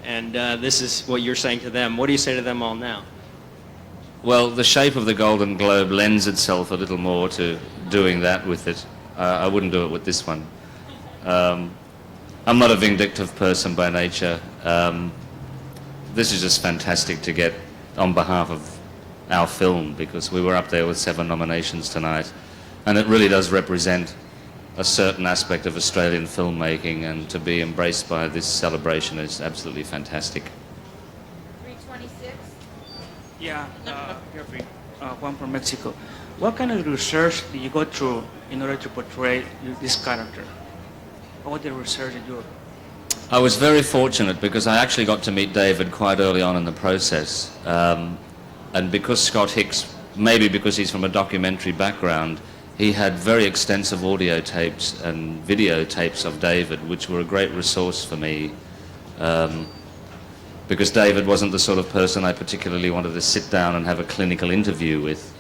and this is what you're saying to them. What do you say to them all now? Well, the shape of the Golden Globe lends itself a little more to doing that with it. I wouldn't do it with this one. I'm not a vindictive person by nature. This is just fantastic to get on behalf of our film, because we were up there with 7 nominations tonight, and it really does represent a certain aspect of Australian filmmaking, and to be embraced by this celebration is absolutely fantastic. 326. Yeah, Geoffrey, Juan from Mexico. What kind of research did you go through in order to portray this character? What was the research that you... I was very fortunate because I actually got to meet David quite early on in the process. And because Scott Hicks, maybe because he's from a documentary background, he had very extensive audio tapes and videotapes of David, which were a great resource for me. Because David wasn't the sort of person I particularly wanted to sit down and have a clinical interview with.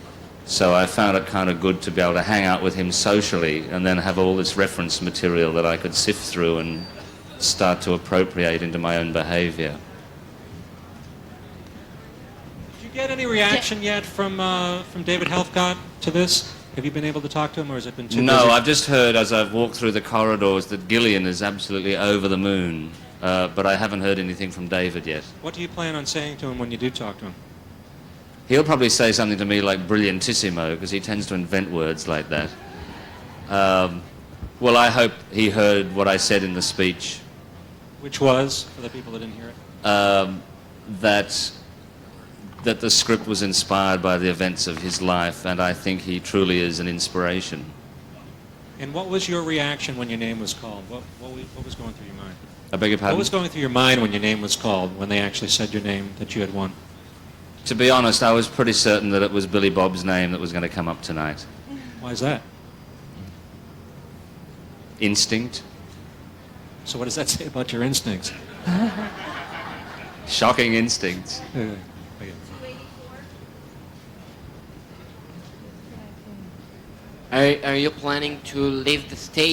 So I found it kind of good to be able to hang out with him socially and then have all this reference material that I could sift through and start to appropriate into my own behaviour. Did you get any reaction yet from David Helfgott to this? Have you been able to talk to him, or has it been too busy? No, I've just heard as I've walked through the corridors that Gillian is absolutely over the moon, but I haven't heard anything from David yet. What do you plan on saying to him when you do talk to him? He'll probably say something to me like brilliantissimo, because he tends to invent words like that. Well, I hope he heard what I said in the speech. Which was, for the people that didn't hear it? That the script was inspired by the events of his life, and I think he truly is an inspiration. And what was your reaction when your name was called? What was going through your mind? I beg your pardon? What was going through your mind when your name was called, when they actually said your name, that you had won? To be honest, I was pretty certain that it was Billy Bob's name that was going to come up tonight. Why is that? Instinct. So what does that say about your instincts? Shocking instincts. Are you planning to leave the stage?